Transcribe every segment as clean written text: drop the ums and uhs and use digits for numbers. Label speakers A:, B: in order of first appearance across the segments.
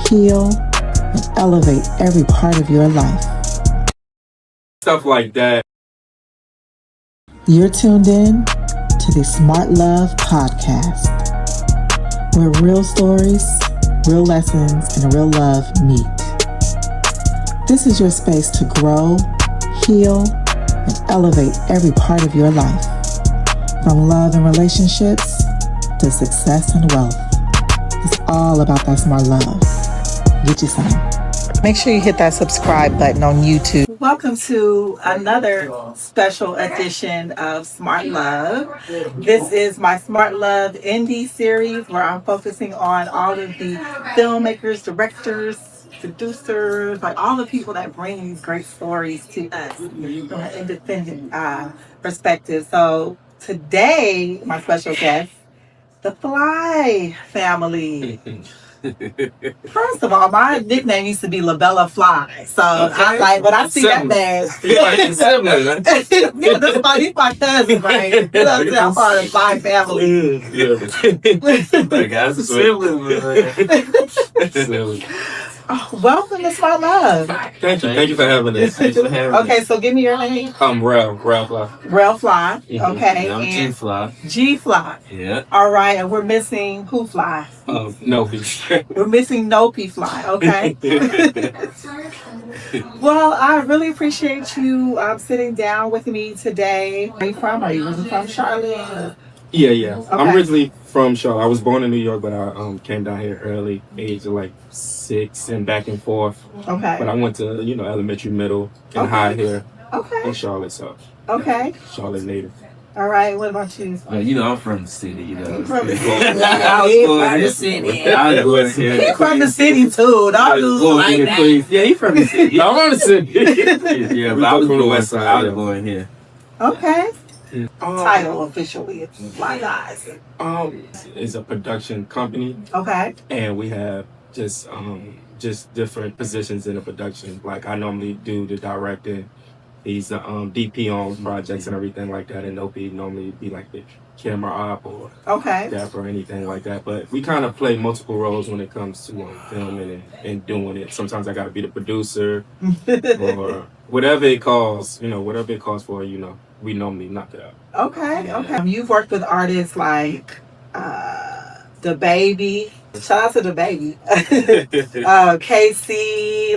A: heal, and elevate every part of your life.
B: Stuff like that.
A: You're tuned in to the Smart Love Podcast, where real stories, real lessons, and real love meet. This is your space to grow, heal, and elevate every part of your life, from love and relationships to success and wealth. It's all about that smart love. Get you some. Make sure you hit that subscribe button on YouTube. Welcome to another special edition of Smart Love. This is my Smart Love Indie series where I'm focusing on all of the filmmakers, directors, producers, like all the people that bring these great stories to us from an independent perspective. So today, my special guest, the Fly family. First of all, my nickname used to be LaBella Fly. So I like when I see that man. Yeah, that's he's my cousin, right? You know what I'm saying? I'm part of the Fly family.
B: I got sibling.
A: Oh, welcome to Smart Love.
B: Thank you for having us.
A: Okay, so give me your name.
B: Rel Fly.
A: Rel Fly. Okay.
C: I'm G Fly.
A: G Fly.
C: Yeah.
A: All right, and we're missing who Fly?
B: Nopi.
A: We're missing Nopi Fly. Okay. Well, I really appreciate you sitting down with me today. Where are you from? Are you from Charlotte?
B: Yeah.
A: Okay.
B: I'm originally from Charlotte. I was born in New York, but I came down here early, age of like 6 and back and forth.
A: Okay.
B: But I went to, elementary, middle, and high here in Charlotte, so.
A: Okay.
B: Charlotte native.
A: All right, what about you?
C: I'm from the city,
A: From the
C: city.
A: He's from the city too. Don't do like that.
C: Yeah, he's from the city.
B: I'm from the city.
C: Yeah, but I was from the west side. I was born here.
A: Okay. Title officially is Fly Guys.
B: It's a production company.
A: Okay.
B: And we have just different positions in the production. Like I normally do the directing. He's the DP on projects and everything like that, and Nopi normally be like the camera op or dap or anything like that. But we kind of play multiple roles when it comes to filming and doing it. Sometimes I got to be the producer or whatever it calls. Whatever it calls for. We normally knock it out.
A: Okay. You've worked with artists like DaBaby. Shout out to DaBaby. KC,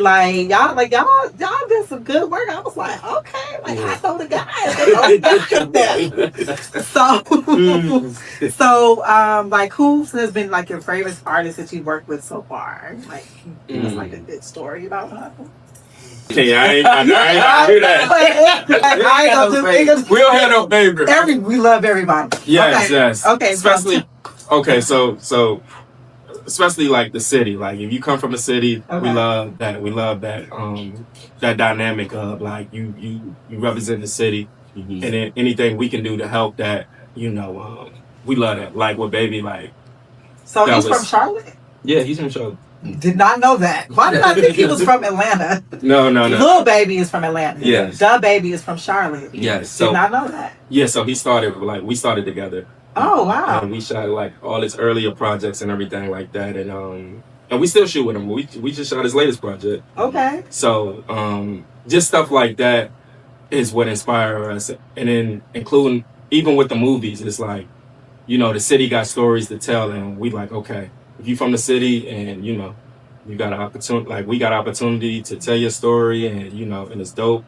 A: y'all did some good work. I was like, okay, I know the guys. So who has been like your favorite artist that you've worked with so far? Like, give us like a good story about her.
B: Okay, I ain't do that. We don't have no favorite.
A: We love everybody.
B: Yes.
A: Okay.
B: So especially like the city. Like if you come from the city, we love that. We love that that dynamic of like you represent the city, and then anything we can do to help that. We love that. Like with Baby, like.
A: So he's from Charlotte?
B: Yeah, he's from Charlotte.
A: Did not know that. Why did I think he was from Atlanta?
B: No.
A: Lil Baby is from Atlanta.
B: Yes.
A: DaBaby is from Charlotte.
B: Yes.
A: Did not know that.
B: Yeah, so we started together.
A: Oh wow.
B: And we shot like all his earlier projects and everything like that, and we still shoot with him. We just shot his latest project.
A: Okay.
B: So just stuff like that is what inspired us, and then including even with the movies, it's like the city got stories to tell, and we like okay. If you from the city and you got an opportunity, like we got opportunity to tell your story, and and it's dope.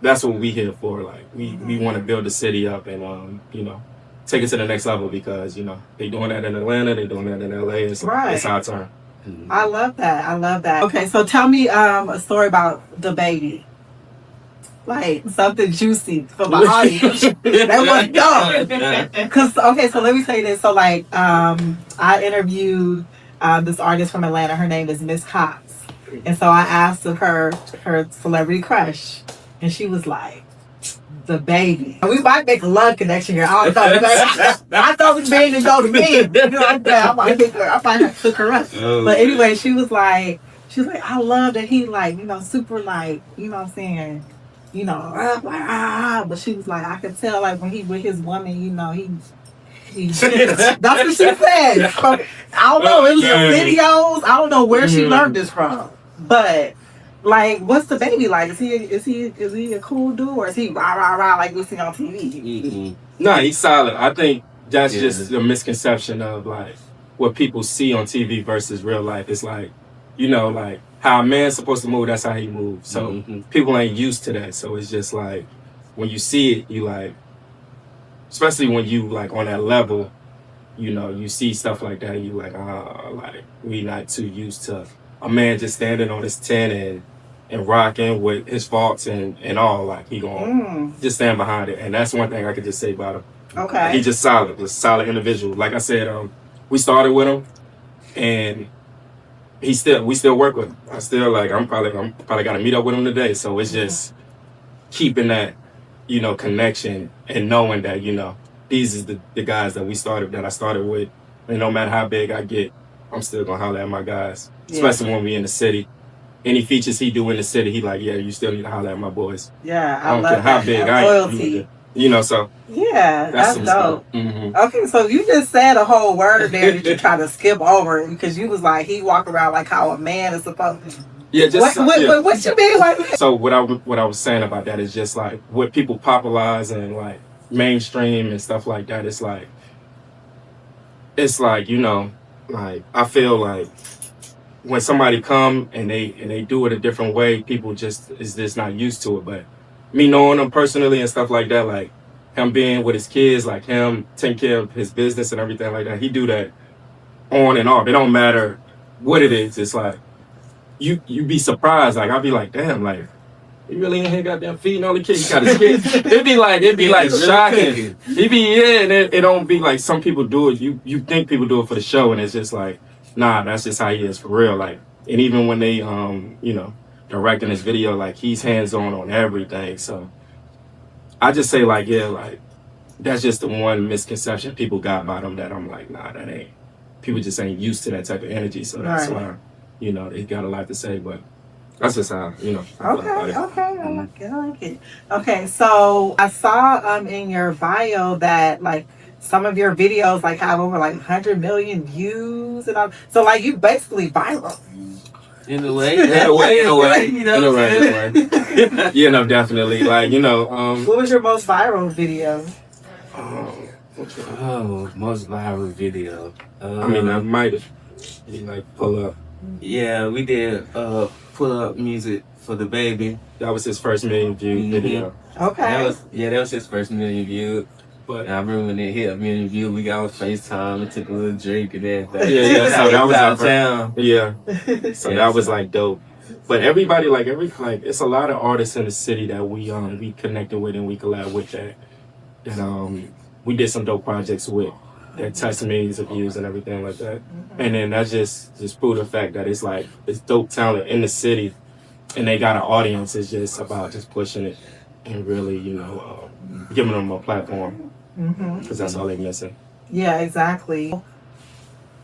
B: That's what we here for. Like we want to build the city up and take it to the next level because they doing that in Atlanta, they doing that in LA. It's our turn.
A: I love that. Okay, so tell me a story about DaBaby. Like something juicy for my audience. That wasn't dumb. Cause so let me say this. So I interviewed this artist from Atlanta. Her name is Miss Cox, and so I asked her celebrity crush, and she was like, DaBaby. We might make a love connection here. I don't know. I thought we made it go to me. I might hook her up. But anyway, she was like, I love that he super you know what I'm saying. But she was like, I could tell when he with his woman, That's what she said. I don't know. It was videos. I don't know where she learned this from. But like, what's the baby like? Is he a cool dude, or is he rah rah rah like we see on TV?
B: No, he's solid. I think that's just the misconception of like what people see on TV versus real life. It's like, you know, like how a man's supposed to move, that's how he moves. So people ain't used to that. So it's just like when you see it, you like, especially when you like on that level, you know, you see stuff like that and you like, like we not too used to a man just standing on his tent and rocking with his faults and all. Like he gonna just stand behind it. And that's one thing I could just say about him.
A: Okay.
B: He just solid, was a solid individual. Like I said, we started with him and we still work with him. I'm probably gotta meet up with him today. So it's just keeping that, you know, connection and knowing that, you know, these is the guys that I started with. And no matter how big I get, I'm still gonna holler at my guys. Especially when we in the city. Any features he do in the city, he like, yeah, you still need to holler at my boys.
A: Yeah,
B: I don't care how big I am. Loyalty. You know, so.
A: Yeah, that's dope. Okay, so you just said a whole word there that you try to skip over because you was like, he walk around like how a man is supposed to.
B: Yeah, just
A: what you mean like that?
B: So what I was saying about that is just like what people popularize and like mainstream and stuff like that. It's like, you know, like I feel like when somebody come and they do it a different way, people just is just not used to it. But me knowing him personally and stuff like that, like him being with his kids, like him taking care of his business and everything like that, he do that on and off. It don't matter what it is. It's like you be surprised. Like I'll be like, damn, like he really in here goddamn feeding all the kids. He got his kids. It'd be like shocking. And it don't be like some people do it. You think people do it for the show, and it's just like, nah, that's just how he is for real. Like, and even when they you know, directing this video, like he's hands on everything. So I just say like, yeah, like that's just the one misconception people got about him that I'm like, nah, that ain't. People just ain't used to that type of energy. So that's why, you know, they got a lot to say, but that's just how, you know.
A: Okay, I like it. Okay, so I saw in your bio that like some of your videos like have over like 100 million views and all. So like you basically viral.
C: In a way, you know.
B: In a way. Yeah, no, definitely. Like, you know.
A: What was your most viral video?
C: Most viral video.
B: I mean, I might have like pull up.
C: Yeah, we did pull up music for DaBaby.
B: That was his first million view video.
A: Okay.
C: That was his first million view. But I remember when it hit 1 million views, we got on FaceTime and took a little drink and everything.
B: Yeah. So that was
C: out of town.
B: Yeah. So that was like dope. But everybody, like it's a lot of artists in the city that we connected with and we collab with that we did some dope projects with that touched millions of views and everything like that. And then that just proved the fact that it's like it's dope talent in the city and they got an audience. It's just about just pushing it and really, you know, giving them a platform. Because that's all they're missing.
A: Yeah, exactly.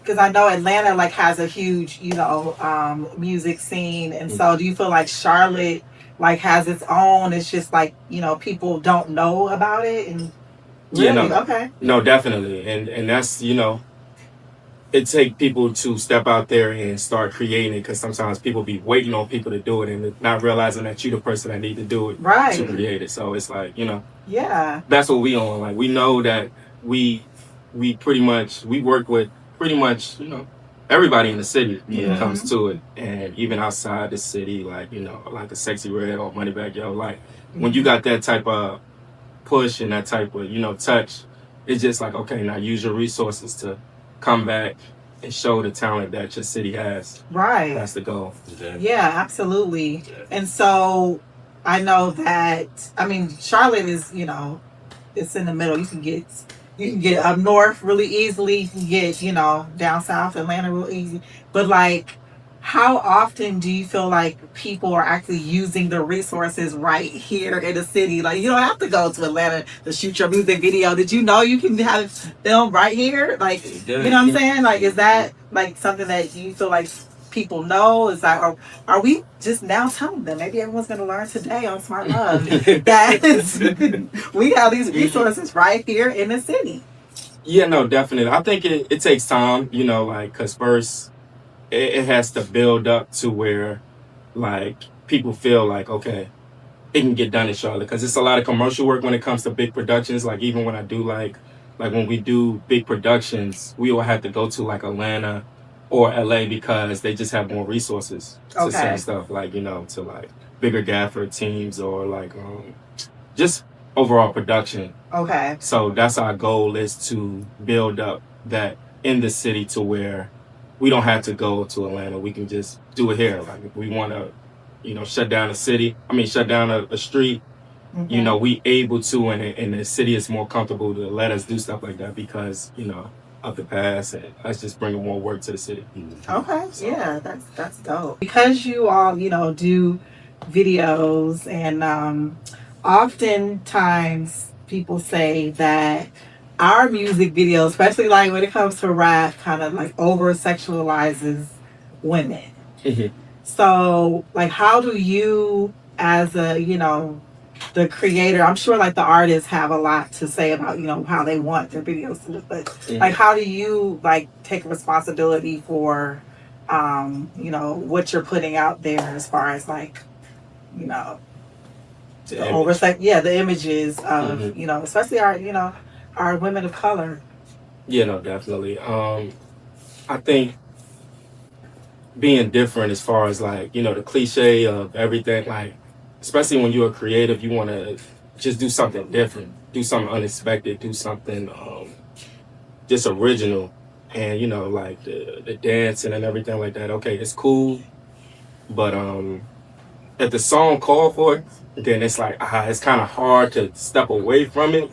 A: Because I know Atlanta like has a huge, you know, music scene, and so do you feel like Charlotte like has its own? It's just like, you know, people don't know about it, and really? Okay.
B: No, definitely, and that's, you know, it takes people to step out there and start creating it, because sometimes people be waiting on people to do it and not realizing that you're the person that need to do it to create it. So it's like, you know.
A: Yeah.
B: That's what we on. Like we know that we pretty much work with pretty much, you know, everybody in the city when it comes to it, and even outside the city, like, you know, like a Sexy Red or Moneybagg Yo, like when you got that type of push and that type of, you know, touch, it's just like, okay, now use your resources to come back and show the talent that your city has.
A: Right.
B: That's the goal.
A: Yeah, absolutely. And so I know that, I mean, Charlotte is, you know, it's in the middle. You can get up north really easily. You can get, you know, down south, Atlanta real easy. But like, how often do you feel like people are actually using the resources right here in the city? Like, you don't have to go to Atlanta to shoot your music video. Did you know you can have film right here? Like, you know what I'm saying? Like, is that like something that you feel like people know? Is that, or are we just now telling them? Maybe everyone's going to learn today on Smart Love that we have these resources right here in the city.
B: Yeah, no, definitely. I think it takes time, like, because first it has to build up to where, like, people feel like, okay, it can get done in Charlotte. Because it's a lot of commercial work when it comes to big productions. Like, even when I do, like when we do big productions, we will have to go to, like, Atlanta or LA because they just have more resources to send stuff, like, to, like, bigger gaffer teams or, like, just overall production.
A: Okay.
B: So that's our goal, is to build up that in the city to where we don't have to go to Atlanta. We can just do it here. Like, if we want to, shut down shut down a street, we able to, and the city is more comfortable to let us do stuff like that because, of the past, and us just bringing more work to the city.
A: Okay. So, yeah, that's dope. Because you all, do videos, and oftentimes people say that our music videos, especially like when it comes to rap, kind of like over-sexualizes women. So, like, how do you, as a, the creator, I'm sure like the artists have a lot to say about, how they want their videos to look, but like, how do you like take responsibility for, what you're putting out there as far as like, the images of, especially our women of color.
B: Yeah, no, definitely. I think being different as far as like, the cliche of everything, like, especially when you're a creative, you want to just do something different, do something unexpected, do something just original. And, like the dancing and everything like that. Okay, it's cool. But if the song called for it, then it's like, it's kind of hard to step away from it.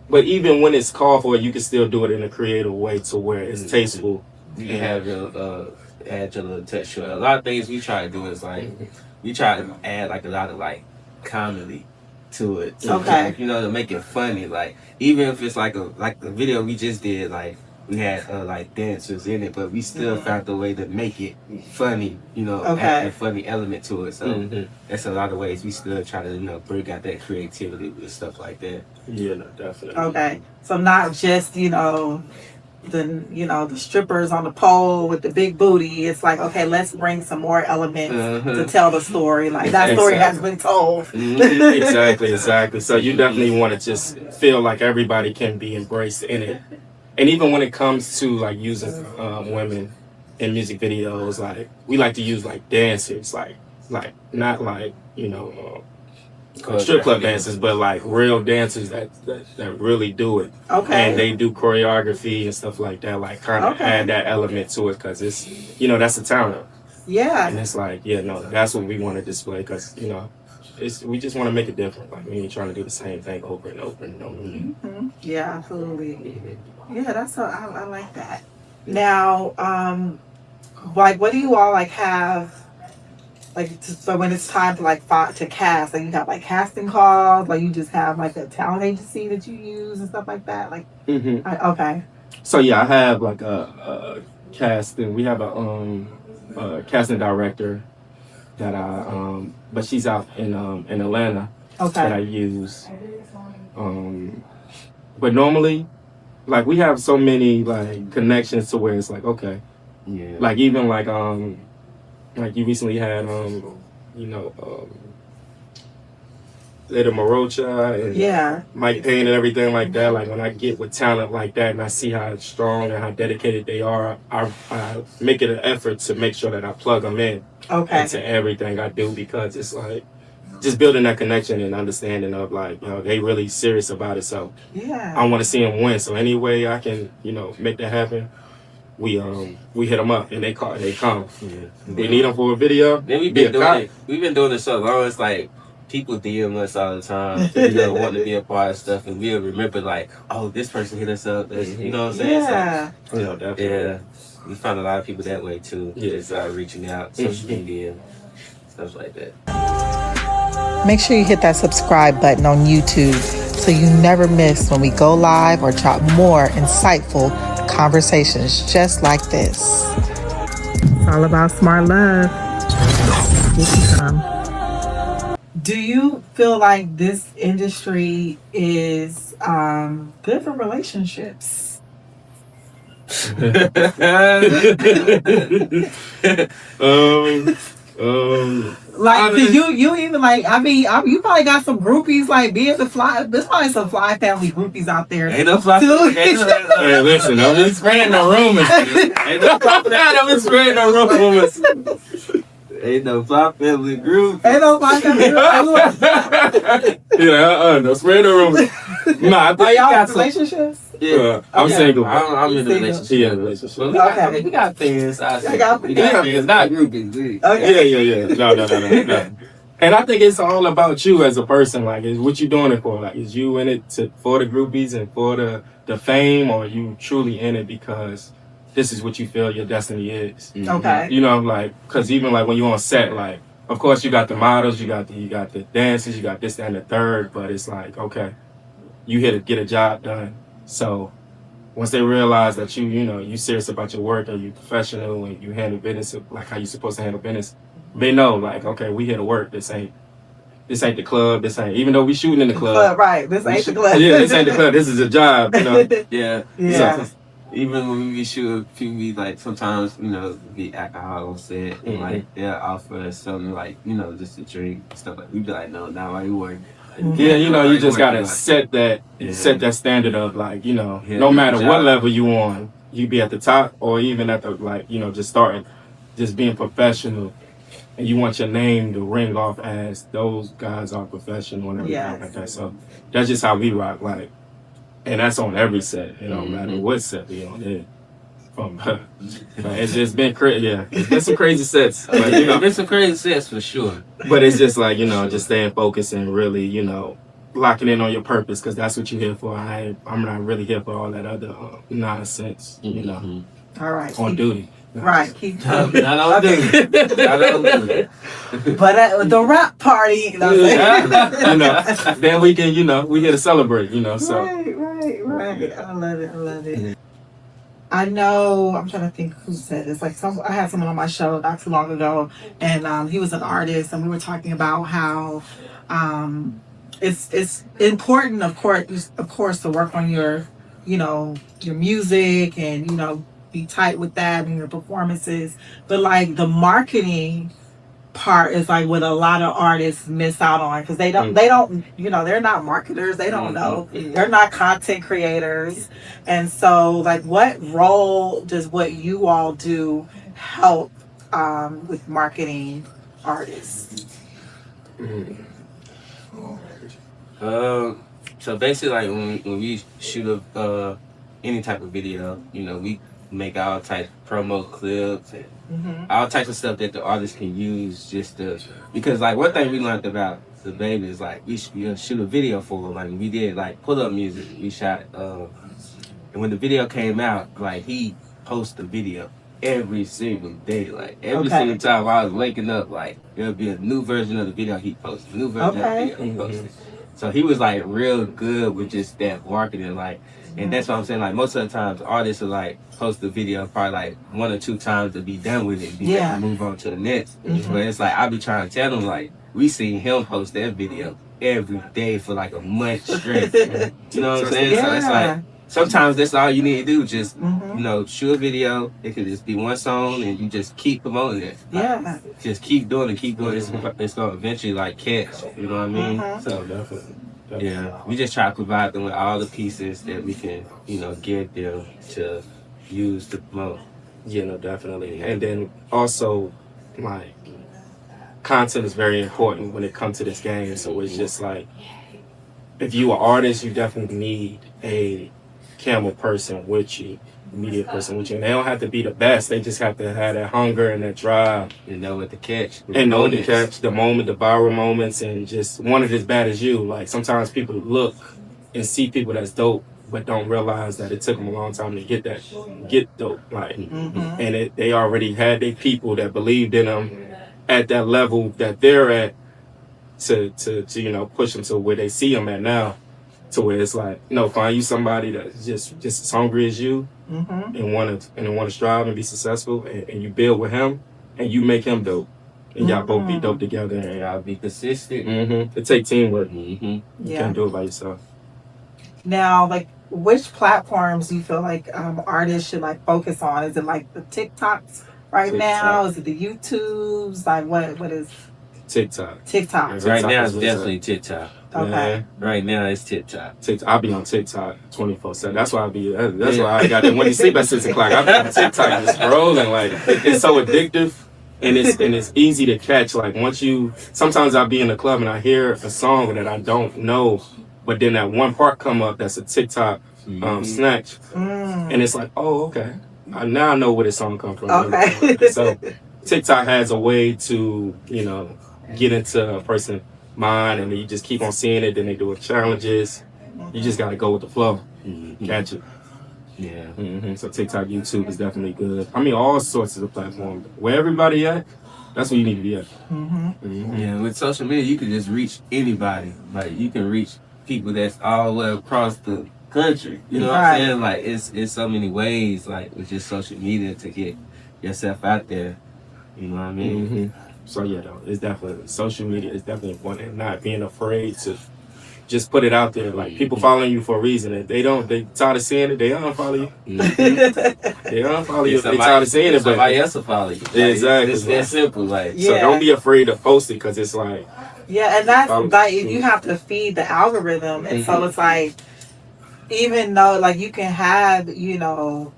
B: But even when it's called for, you can still do it in a creative way to where it's tasteful.
C: You can have your add your little touch to it. A lot of things we try to do is like we try to add like a lot of like comedy to it.
A: Okay.
C: To make it funny. Like even if it's like the video we just did, like we had like dancers in it, but we still found a way to make it funny. Add a funny element to it. So that's a lot of ways we still try to bring out that creativity with stuff like that.
B: Yeah, no, definitely.
A: Okay, so not just the strippers on the pole with the big booty. It's like, okay, let's bring some more elements to tell the story. Like that story has been told.
B: Exactly. So you definitely want to just feel like everybody can be embraced in it. And even when it comes to like using women in music videos, like we like to use like dancers, like not like strip club dancers, but like real dancers that really do it.
A: Okay.
B: And they do choreography and stuff like that, like kind of add that element to it because it's that's the talent.
A: Yeah.
B: And it's like that's what we want to display because we just want to make it different. Like we ain't trying to do the same thing over and over and over.
A: Yeah, absolutely. Yeah, I like that. Now, like, what do you all like have? Like, so when it's time to like to cast, like you have like casting calls, like you just have like a talent agency that you use and stuff like that. Like, okay.
B: So yeah, I have like a casting. We have a casting director that but she's out in Atlanta.
A: Okay.
B: That I use. But normally, like we have so many like connections to where it's like okay,
C: yeah.
B: Like even like you recently had Leda Morocha and Mike Payne and everything like that. Like when I get with talent like that and I see how strong and how dedicated they are, I make it an effort to make sure that I plug them in into everything I do because it's like just building that connection and understanding of like they really serious about it. So I want to see them win. So any way I can make that happen. We hit them up and they call and they come. Yeah. We need them for a video.
C: Then we've been doing this so long. It's like people DM us all the time, want to be a part of stuff, and we'll remember like, oh, this person hit us up. You know what I'm saying?
A: Yeah.
C: So, definitely. Yeah. We found a lot of people that way too. Yeah. Just reaching out, social media, stuff like that.
A: Make sure you hit that subscribe button on YouTube so you never miss when we go live or drop more insightful conversations just like this. It's all about smart love. Do you feel like this industry is good for relationships? Like, cause you even like, I mean, you probably got some groupies like being the fly. There's probably some fly family groupies out there.
C: Ain't no fly.
B: Hey, listen, I'm just spreading the rumors. Ain't no fly. I'm just spreading the rumors.
C: Ain't no fly family group.
A: Ain't no fly family group.
B: No, spread the rumors. Nah, I think
A: are y'all in relationships?
C: Yeah,
B: I'm single.
C: I'm in a relationship.
B: Yeah, relationship.
C: Well, we got fans. We got fans, not groupies.
A: Okay.
B: Yeah. No. And I think it's all about you as a person. Like, is what you doing it for? Like, is you in it for the groupies and for the fame, or are you truly in it because this is what you feel your destiny is?
A: Okay.
B: You know, like, because even like when you're on set, like, of course you got the models, you got the dancers, you got this, that, and the third, but it's like, okay, you here to get a job done. So once they realize that you serious about your work and you professional and you handle business like how you supposed to handle business, they know, like, okay, we here to work. This ain't the club. This ain't, even though we shooting in the club.
A: Right. This ain't the club.
B: Yeah, this ain't the club. This is a job. You know.
C: Yeah.
A: Yeah.
C: So, even when we shoot, people be like, sometimes, be alcohol on set, and like, they'll offer us something like, just a drink, stuff like, we be like, no, now why you working?
B: Yeah, you just gotta set that standard of, like, no matter what level you on, you be at the top or even at the, like, just starting, just being professional, and you want your name to ring off as those guys are professional and everything like that. So that's just how we rock, like, and that's on every set, no matter what set we on. Yeah. It's just been crazy. Yeah, it's been some crazy sets. But,
C: been some crazy sets for sure.
B: But it's just like, just staying focused and really, locking in on your purpose, because that's what you're here for. I'm not really here for all that other nonsense,
A: All right.
B: on duty.
A: Right. Keep
C: Not on duty.
A: But at the rap party,
B: then we can, we here to celebrate, so.
A: Right. I love it. I know, I'm trying to think who said this. Like, I had someone on my show not too long ago, and he was an artist, and we were talking about how it's important, of course, to work on your music and be tight with that and your performances, but like the marketing part is like what a lot of artists miss out on, because they don't they're not marketers, they don't know, they're not content creators, and so like what role does what you all do help with marketing artists?
C: So basically, like when we shoot any type of video, we make all types of promo clips and all types of stuff that the artist can use because like one thing we learned about DaBaby is like we shoot a video for him. Like we did like pull up music. We shot and when the video came out, like he posts the video every single day. Like every single time I was waking up, like there'll be a new version of the video he posted, new version of the video he posted. So he was like real good with just that marketing, like. And that's what I'm saying. Like most of the times, artists will like post the video probably like 1 or 2 times to be done with it, and move on to the next. But it's like I be trying to tell them, like, we seen him post that video every day for like a month straight. You know what I'm saying? So it's like sometimes that's all you need to do. Just shoot a video. It could just be one song, and you just keep promoting it. Like, just keep doing it. It's gonna eventually like catch. You know what I mean? So definitely. Yeah, we just try to provide them with all the pieces that we can, give them to use to promote.
B: Yeah, no, definitely. And then also, like, content is very important when it comes to this game. So it's just like, if you are an artist, you definitely need a camera person with you, media person with you. And they don't have to be the best. They just have to have that hunger and that drive.
C: And know what to catch.
B: And know to catch the moment, the viral moments, and just want it as bad as you. Like, sometimes people look and see people that's dope, but don't realize that it took them a long time to get dope. Like, and they already had their people that believed in them at that level that they're at to push them to where they see them at now. To where it's like, find you somebody that's just as hungry as you, and want to strive and be successful, and you build with him, and you make him dope, and y'all both be dope together, and
C: y'all be consistent.
B: It take teamwork.
A: Yeah.
B: You can't do it by yourself.
A: Now, like, which platforms do you feel like artists should like focus on? Is it like the TikToks right now? Is it the YouTubes? Like, what is
B: TikTok?
A: TikTok.
C: Right now, it's definitely TikTok.
A: Okay.
C: Yeah. Right now, it's TikTok.
B: I'll be on TikTok 24/7. That's why That's why I got it. When you sleep at 6 o'clock, I'll be on TikTok just scrolling. Like, it's so addictive, and it's easy to catch. Like, sometimes I'll be in the club and I hear a song that I don't know, but then that one part come up that's a TikTok snatch, and it's like, oh, okay. Now I know where this song comes from.
A: Okay.
B: So TikTok has a way to, get into a person's mind, and you just keep on seeing it. Then they do challenges. You just gotta go with the flow, catch it.
C: Yeah.
B: So TikTok, YouTube is definitely good. I mean, all sorts of platforms. Where everybody at, that's where you need to be at.
C: Yeah, with social media, you can just reach anybody. Like, you can reach people that's all the way across the country. You know what I'm saying? Like, it's so many ways, like, with just social media to get yourself out there. You know what I mean?
B: So yeah, though, it's definitely, social media is definitely important, and not being afraid to just put it out there. Like, people following you for a reason. If they tired of seeing it, they unfollow you. They unfollow you if they tired of seeing it, but
C: somebody else will follow you. Like,
B: exactly.
C: It's that simple. Like,
B: so don't be afraid to post it, because it's like,
A: and that's like, you have to feed the algorithm, and so it's like, even though like you can have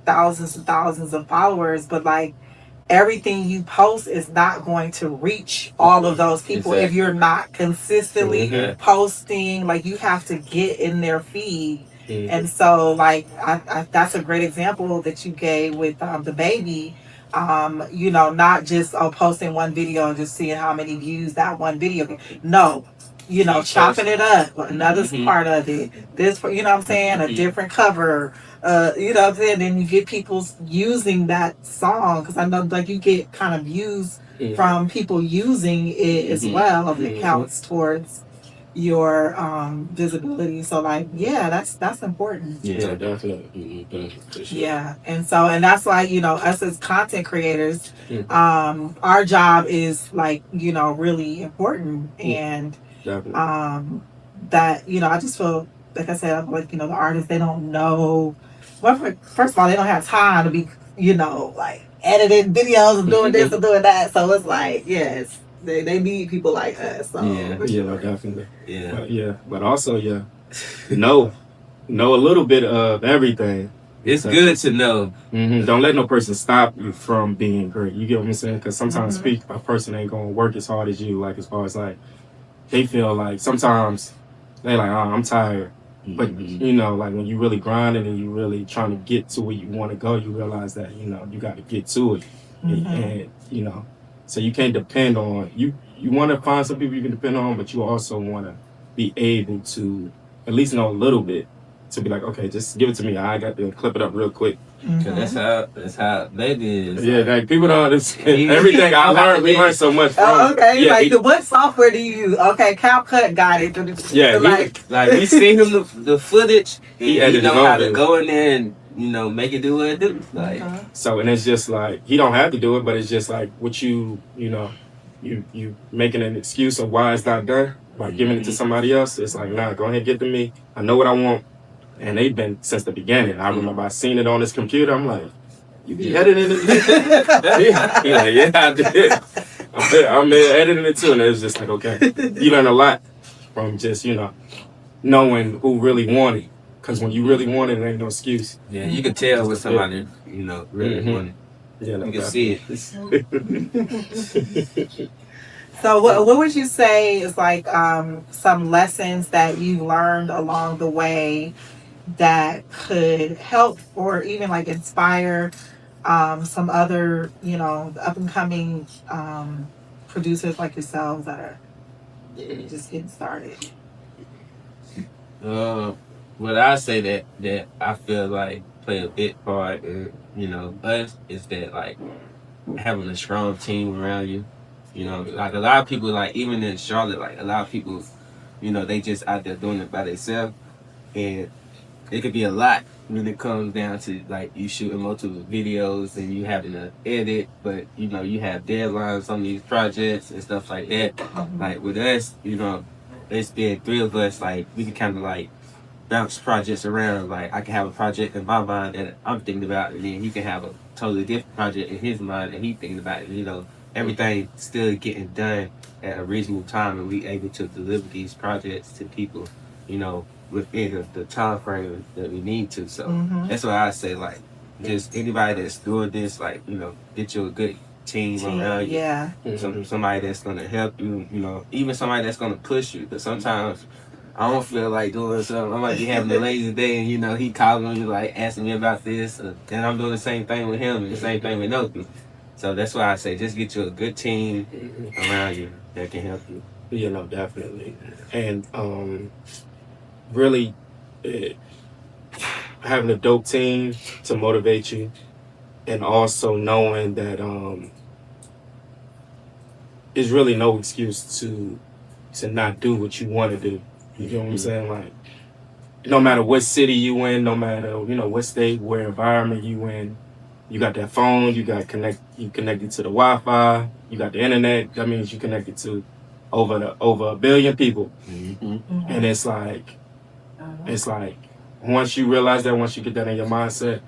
A: thousands and thousands of followers, but like, everything you post is not going to reach all of those people if you're not consistently posting. Like, you have to get in their feed. And so, like, I that's a great example that you gave with DaBaby. Not just posting one video and just seeing how many views that one video. No, chopping it up. Another part of it. This, what I'm saying, a different cover. What I'm saying? Then you get people using that song, because I know, like, you get kind of views from people using it as well, of it counts towards your visibility. So, like, that's important.
B: Yeah, definitely.
A: Yeah, and that's why us as content creators, our job is like really important, and that I just feel like I said, like the artists, they don't know. Well, first of all, they don't have time to be like editing videos and doing this and doing that. So it's like, yes, they need people like us. So.
B: Yeah, definitely. But also, know a little bit of everything.
C: It's good to know.
B: Don't let no person stop you from being great. You get what I'm saying? Because sometimes a person ain't gonna work as hard as you. Like, as far as like, they feel like sometimes they like, oh, I'm tired. But like, when you really grinding and you really trying to get to where you want to go, you realize that you got to get to it, and so you can't depend on you. You want to find some people you can depend on, but you also want to be able to at least know a little bit to be like, okay, just give it to me. I got to clip it up real quick.
C: Cause that's how baby is.
B: Yeah, like, people don't understand everything I learned. We learned so much.
A: What software do you use? Okay, CapCut got it.
C: We seen him the footage. He know how to
B: it.
C: go in there and make it do what it do. Like,
B: so, and it's just like, he don't have to do it, but it's just like, what you making an excuse of why it's not done by giving it to somebody else. It's like, nah, go ahead and get to me. I know what I want. And they've been since the beginning. I remember I seen it on this computer. I'm like, you be editing it? Yeah, I did. I'm editing it too. And it was just like, okay. You learn a lot from just, knowing who really want it. Because when you really want it, there ain't no excuse.
C: Yeah, you can tell when somebody, really want it.
B: Yeah,
C: you can see
A: it. So what would you say is like some lessons that you learned along the way that could help or even like inspire some other, up and coming producers like yourselves that are just getting started?
C: What I say that I feel like play a big part in, us is that, like, having a strong team around you. Like, a lot of people, like, even in Charlotte, like, a lot of people, they just out there doing it by themselves. And it could be a lot when it comes down to like you shooting multiple videos and you having to edit, but you know you have deadlines on these projects and stuff like that. Like with us, you know, it's been 3 of us. Like we can kind of like bounce projects around. Like I can have a project in my mind that I'm thinking about, and then he can have a totally different project in his mind that he's thinking about. And, you know, everything still getting done at a reasonable time, and we able to deliver these projects to people, you know, within the time frame that we need to. So that's why I say, like, just anybody that's doing this, like, you know, get you a good team around you.
A: Yeah.
C: Somebody that's gonna help you, you know, even somebody that's gonna push you. Because sometimes I don't feel like doing something. I might be having a lazy day, and you know, he calling me like asking me about this, and I'm doing the same thing with him, and the same thing with Noki. So that's why I say just get you a good team around you that can help you.
B: You know, definitely. And really having a dope team to motivate you, and also knowing that there's really no excuse to not do what you want to do. You know what I'm saying? Like, no matter what city you in, no matter, you know, what state, where environment you in, you got that phone, you connected to the Wi-Fi, you got the internet. That means you connected to over 1 billion people. And it's like once you realize that, once you get that in your mindset,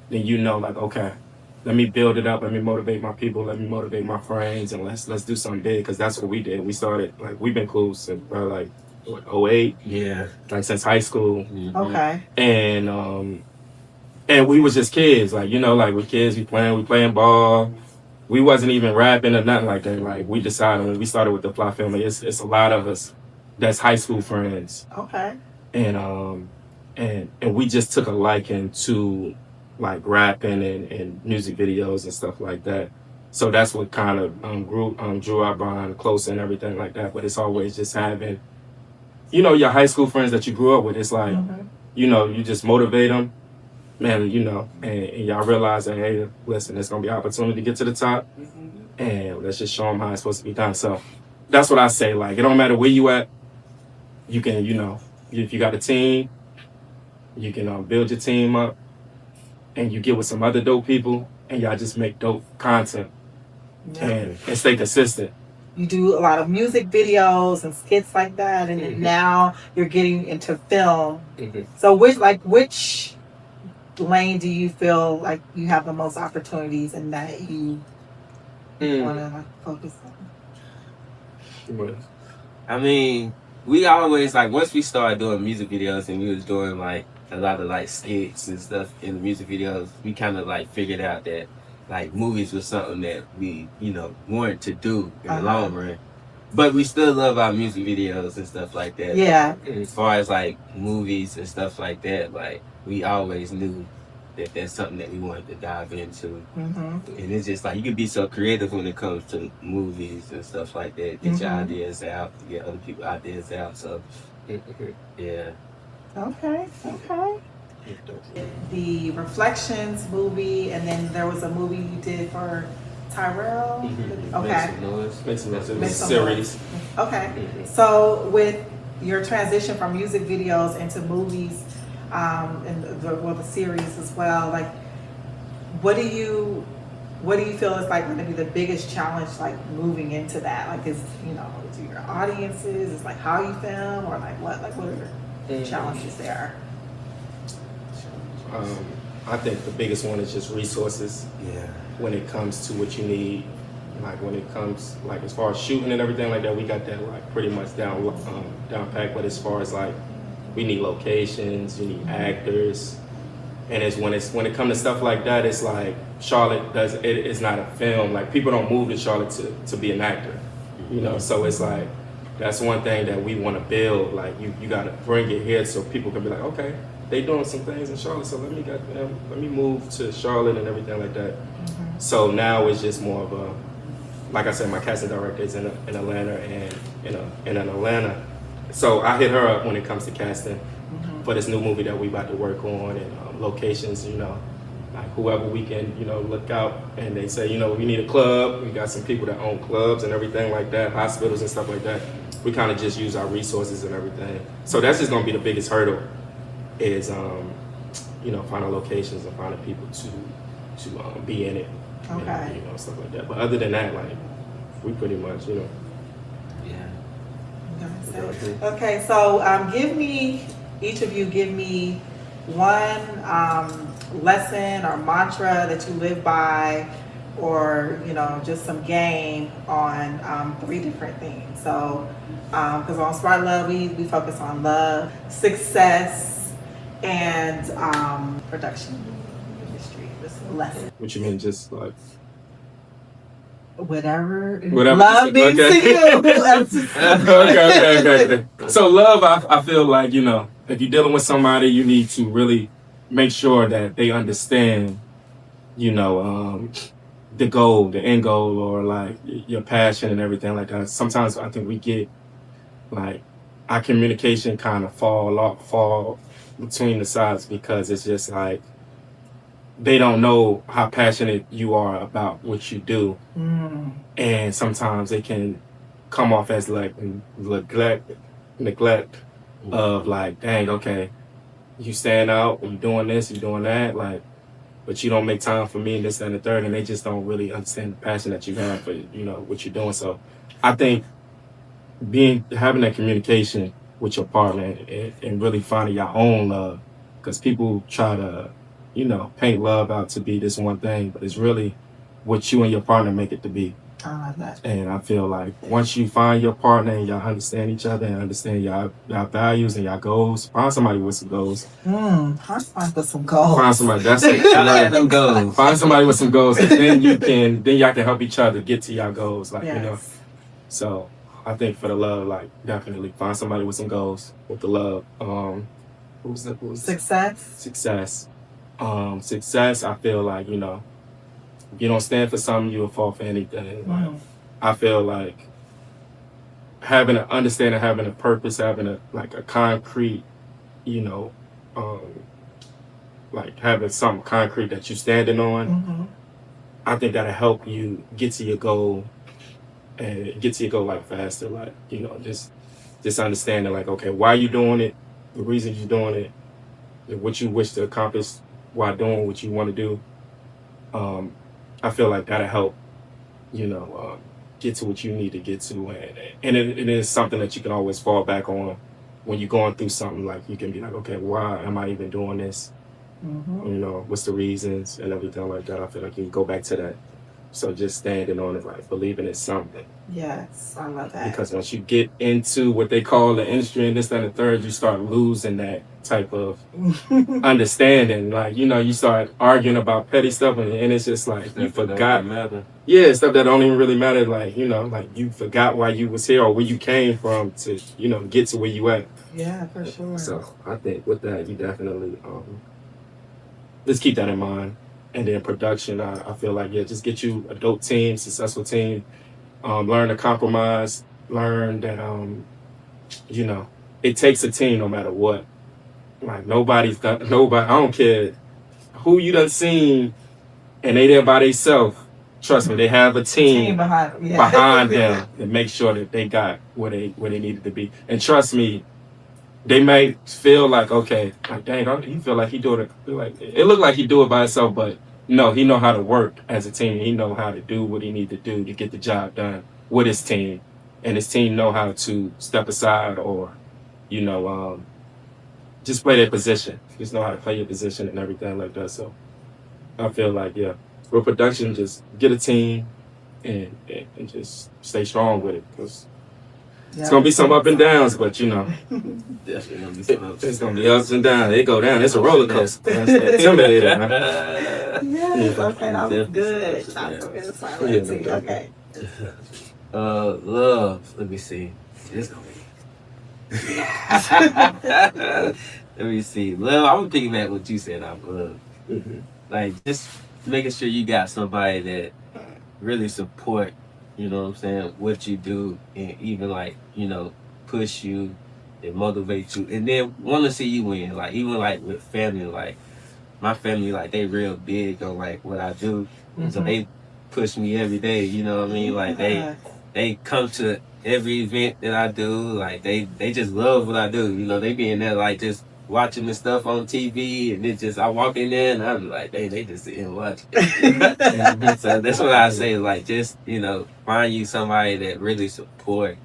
B: then you know, like, okay, let me build it up, let me motivate my people, let me motivate my friends, and let's do something big, because that's what we did. We started, like, we've been cool since like 08, like since high school.
A: Okay.
B: And we was just kids, like, you know, like we kids, we playing ball. We wasn't even rapping or nothing like that. Like, we decided when we started with the Fly family, it's a lot of us that's high school friends.
A: Okay.
B: And we just took a liking to like rapping and music videos and stuff like that. So that's what kind of drew our bond closer and everything like that. But it's always just having, you know, your high school friends that you grew up with. It's like, you know, you just motivate them, man, you know, and y'all realize that, hey, listen, there's going to be an opportunity to get to the top, and let's just show them how it's supposed to be done. So that's what I say. Like, it don't matter where you at. You can, you know, if you got a team, you can build your team up, and you get with some other dope people, and y'all just make dope content and stay consistent.
A: You do a lot of music videos and skits like that, and now you're getting into film. So which lane do you feel like you have the most opportunities and that you want to like focus on?
C: I mean, we always, like, once we started doing music videos and we was doing like a lot of like skits and stuff in the music videos, we kind of like figured out that like movies was something that we, you know, wanted to do in the long run. But we still love our music videos and stuff like that.
A: Yeah.
C: But as far as like movies and stuff like that, like we always knew that that's something that we wanted to dive into. And it's just like, you can be so creative when it comes to movies and stuff like that. Get your ideas out, get other people's ideas out. So, yeah.
A: Okay. The Reflections movie, and then there was a movie you did for Tyrell. Okay.
B: Make some noise. Series.
A: Okay. So with your transition from music videos into movies, and the series as well, like, what do you feel is like going to be the biggest challenge, like moving into that? Like, is, you know, to your audiences, is like how you film, or like what are the challenges there?
B: I think the biggest one is just resources.
C: Yeah.
B: When it comes to what you need, like when it comes, like as far as shooting and everything like that, we got that like pretty much down packed. But as far as like, we need locations, you need actors, and when it comes to stuff like that, it's like Charlotte it's not a film. Like, people don't move to Charlotte to be an actor, you know. So it's like, that's one thing that we want to build. Like, you got to bring it here so people can be like, okay, they doing some things in Charlotte, so let me move to Charlotte and everything like that. So now it's just more of a, like I said, my casting director is in Atlanta and in Atlanta. So I hit her up when it comes to casting for this new movie that we about to work on, and locations, you know, like whoever we can, you know, look out, and they say, you know, we need a club. We got some people that own clubs and everything like that, hospitals and stuff like that. We kind of just use our resources and everything. So that's just gonna be the biggest hurdle, is finding locations and finding people to be in it.
A: Okay.
B: And, stuff like that. But other than that, like, we pretty much,
C: Yeah.
A: Okay, so each of you give me one lesson or mantra that you live by, or just some game on 3 different things. So because on Smart Love we focus on love, success, and production industry. This lesson.
B: What you mean, just like
A: Whatever
B: love
A: means to you.
B: Okay. So love, I feel like, if you're dealing with somebody, you need to really make sure that they understand, the goal, the end goal, or like your passion and everything like that. Sometimes I think we get like our communication kind of fall between the sides, because it's just like they don't know how passionate you are about what you do. And sometimes it can come off as like neglect of like, dang, okay, you stand out, you doing this, you doing that, like, but you don't make time for me and this, that, and the third, and they just don't really understand the passion that you have for, what you're doing. So I think having that communication with your partner and really finding your own love, because people try to, paint love out to be this one thing, but it's really what you and your partner make it to be.
A: I love that.
B: And I feel like once you find your partner and y'all understand each other and understand y'all values and y'all goals, find somebody with some goals.
A: Find with some goals.
B: Find somebody. That's it.
C: I like goals.
B: Find somebody with some goals, and then y'all can help each other get to y'all goals. Like,
A: Yes.
B: So I think for the love, like, definitely find somebody with some goals with the love. What was that?
A: Success.
B: Success, I feel like, if you don't stand for something, you'll fall for anything. Like, I feel like having an understanding, having a purpose, having a concrete, like having something concrete that you're standing on, I think that'll help you get to your goal and get to your goal like faster. Like, just understanding like, okay, why you doing it, the reason you're doing it, what you wish to accomplish while doing what you want to do. I feel like that'll help, get to what you need to get to. And it is something that you can always fall back on when you're going through something. Like, you can be like, okay, why am I even doing this? What's the reasons and everything like that. I feel like you can go back to that. So just standing on it, like believing it's something.
A: Yes, I love that.
B: Because once you get into what they call the industry and this, that, and the third, you start losing that type of understanding. Like, you start arguing about petty stuff, and it's just like you forgot. Yeah, stuff that don't even really matter. Like, like you forgot why you was here or where you came from to, get to where you at.
A: Yeah, for sure.
B: So I think with that, you definitely just keep that in mind. And then production, I feel like, just get you a dope team, successful team. Learn to compromise. Learn that, it takes a team no matter what. Like, nobody, I don't care who you done seen and they there by themselves. Trust me, they have a team behind them to make sure that they got where they needed to be. And trust me, they may feel like, okay, like, dang, he feel like he doing it. Like, it look like he do it by himself, but no, he know how to work as a team. He know how to do what he need to do to get the job done with his team, and his team know how to step aside or, just play their position. Just know how to play your position and everything like that. So I feel like, with production, just get a team and just stay strong with it, because it's gonna be some up and downs, but
C: Definitely gonna be some ups.
B: It's gonna be ups and downs. They go down. It's a roller coaster. That's intimidating, man.
A: Yes, okay, that was good. Okay.
C: Love. Let me see. It's gonna be. Let me see. Love. I'm gonna piggyback what you said on love. Like, just making sure you got somebody that really support, what you do, and even like, push you and motivate you, and then want to see you win. Like, even like with family, like my family, like they real big on like what I do, so they push me every day. You know what I mean? Like they come to every event that I do. Like they just love what I do. They be in there like just watching the stuff on TV, and it just I walk in there and I'm like, they just sitting and watch. So that's what I say. Like, just find you somebody that really support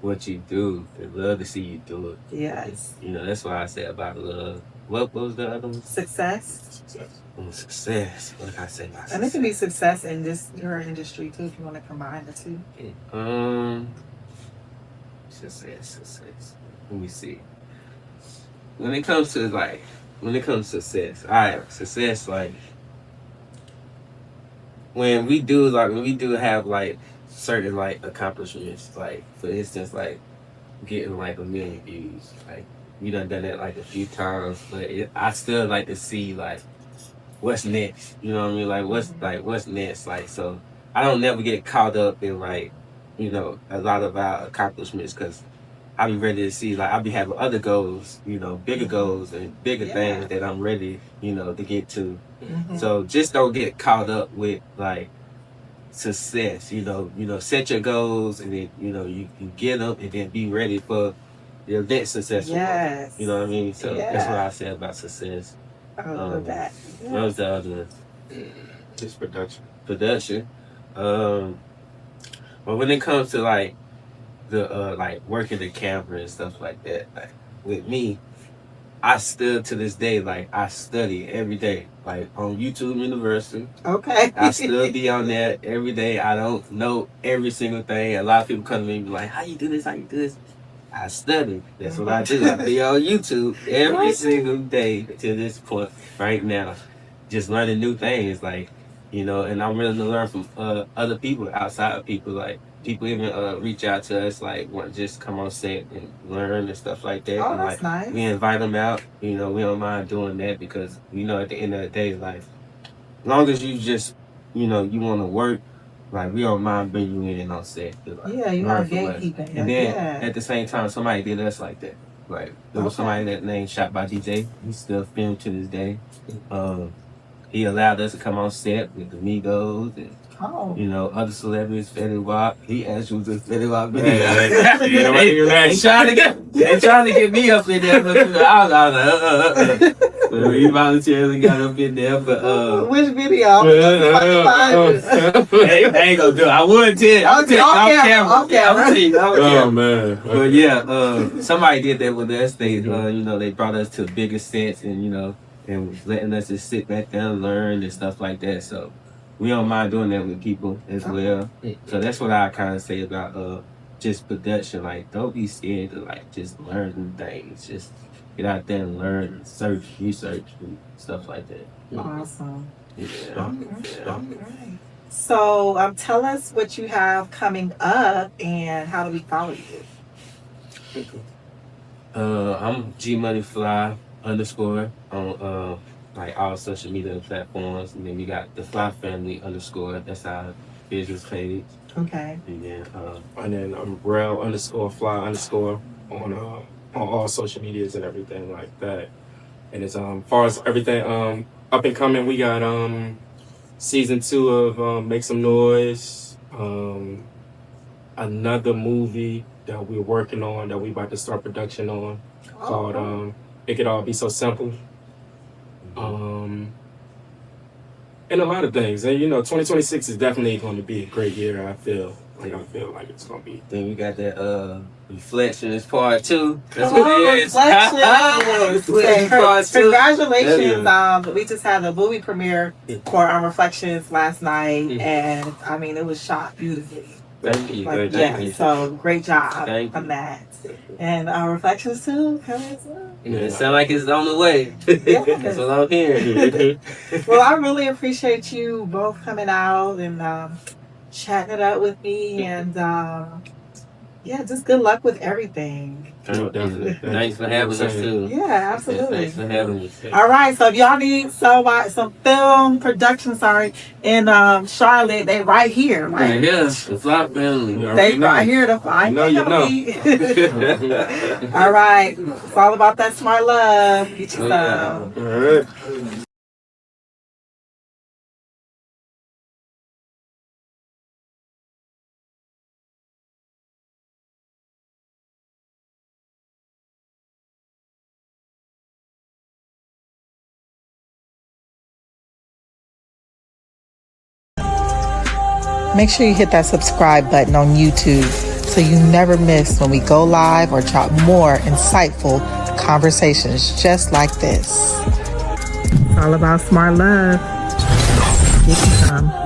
C: what you do. They love to see you do it.
A: Yes.
C: That's what I say about love. What was the other one?
A: Success.
C: Success. What did I say about success?
A: And it can be success in just your industry too, if you want to combine the two.
C: Success. Let me see. When it comes to success, all right, success, like when we do have like certain like accomplishments, like for instance, like getting like 1 million views, like we done that like a few times, but I still like to see like what's next. You know what I mean? Like what's next? Like, so I don't never get caught up in like a lot of our accomplishments, because I be ready to see, like, I be having other goals, bigger goals and bigger things that I'm ready, to get to. So just don't get caught up with like success. Set your goals, and then you get them, and then be ready for your next successful goal. You know what I mean? So that's what I say about success.
A: I love that.
C: What was the other?
B: Just production.
C: But when it comes to like the like working the camera and stuff like that, like with me, I still to this day, like I study every day, like on YouTube University.
A: Okay.
C: I still be on there every day. I don't know every single thing. A lot of people come to me and be like, how you do this? I study. That's what I do. I be on YouTube every single day to this point right now, just learning new things, like, and I'm willing to learn from other people, outside of people. Like, people even reach out to us, like, want to just come on set and learn and stuff like that.
A: Oh,
C: and
A: that's
C: like,
A: nice.
C: we invite them out. We don't mind doing that, because at the end of the day, like, as long as you just, you want to work, like, we don't mind bringing you in on set. Like,
A: you are gatekeeping.
C: And then at the same time, somebody did us like that. Like, there was somebody that named Shot by DJ. He's still filmed to this day. He allowed us to come on set with the Migos and other celebrities, Fetty Wap. He actually was a Fetty Wap video. They trying to get me up in there, but I was like, So he voluntarily got up in there, but
A: which video?
C: I ain't gonna do it. I would tell you. I'll tell you.
B: Oh man.
C: But yeah, somebody did that with us. They they brought us to bigger sets, and and was letting us just sit back there and learn and stuff like that. So we don't mind doing that with people as well. So that's what I kind of say about just production. Like, don't be scared to like just learn new things. Just get out there and learn and search, research, and stuff like that.
A: Awesome.
C: Yeah.
A: Okay. So tell us what you have coming up and how do we follow you?
C: I'm GMoneyFly _, on like all social media platforms, and then we got the Fly Family _ That's our business page.
A: Okay.
C: And
B: then I'm Rel _Fly_ on all social medias and everything like that. And as far as everything up and coming, we got season 2 of Make Some Noise, another movie that we're working on, that we about to start production on, called It Could All Be So Simple. And a lot of things. And 2026 is definitely going to be a great year. I feel like it's going to be.
C: Then we got that Reflections Part 2. That's
A: what it is.
C: Reflections Part 2.
A: Congratulations. We just had a movie premiere for Reflections last night, and I mean, it was shot beautifully.
C: Thank you.
A: So great job on that. And Reflections 2 coming soon.
C: It sounds like it's on the way. That's what I'm hearing.
A: Well, I really appreciate you both coming out and chatting it up with me, and just good luck with everything.
C: Thanks for having us too.
A: Yeah, absolutely.
C: Thanks for having us.
A: All right, so if y'all need some film production, in Charlotte, they right here, right?
C: Yeah, the Fly Family.
A: They right here to find
B: you know.
A: All right, it's all about that smart love. Get you some.
B: All right.
A: Make sure you hit that subscribe button on YouTube so you never miss when we go live or drop more insightful conversations just like this. It's all about smart love. Get you some.